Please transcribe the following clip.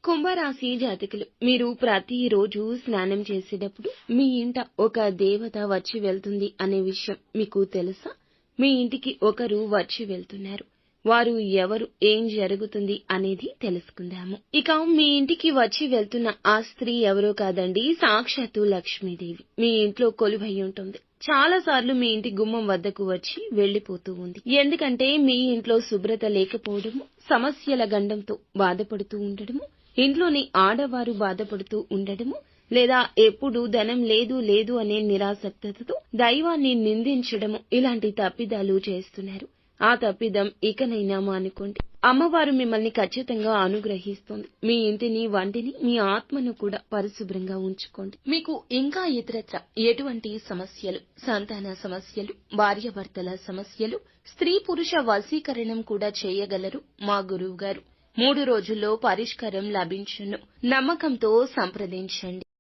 కుంభరాశి జాతకులు మీరు ప్రతిరోజు స్నానం చేసేటప్పుడు మీ ఇంట ఒక దేవత వచ్చి వెళ్తుంది అనే విషయం మీకు తెలుసా? మీ ఇంటికి ఒకరు వచ్చి వెళ్తున్నారు. వారు ఎవరు, ఏం జరుగుతుంది అనేది తెలుసుకుందాము. ఇక మీ ఇంటికి వచ్చి వెళ్తున్న ఆ స్త్రీ ఎవరో కాదండి, సాక్షాత్తు లక్ష్మీదేవి మీ ఇంట్లో కొలువై ఉంటుంది. చాలా సార్లు మీ ఇంటి గుమ్మం వద్దకు వచ్చి వెళ్లిపోతూ ఉంది. ఎందుకంటే మీ ఇంట్లో శుభ్రత లేకపోవడము, సమస్యల గండంతో బాధపడుతూ ఉండడము, ఇంట్లోని ఆడవారు బాధపడుతూ ఉండడము, లేదా ఎప్పుడు ధనం లేదు లేదు అనే నిరాసక్తతతో దైవాన్ని నిందించడము, ఇలాంటి తప్పిదాలు చేస్తున్నారు. ఆ తప్పిదం ఇకనైనా మానుకోండి. అమ్మవారు మిమ్మల్ని ఖచ్చితంగా అనుగ్రహిస్తుంది. మీ ఇంటిని, వంటిని, మీ ఆత్మను కూడా పరిశుభ్రంగా ఉంచుకోండి. మీకు ఇంకా ఇతరత్ర ఎటువంటి సమస్యలు, సంతాన సమస్యలు, భార్యాభర్తల సమస్యలు, స్త్రీ పురుష వశీకరణం కూడా చేయగలరు మా గురువు గారు. 3 రోజుల్లో పరిష్కారం లభించును. నమ్మకంతో సంప్రదించండి.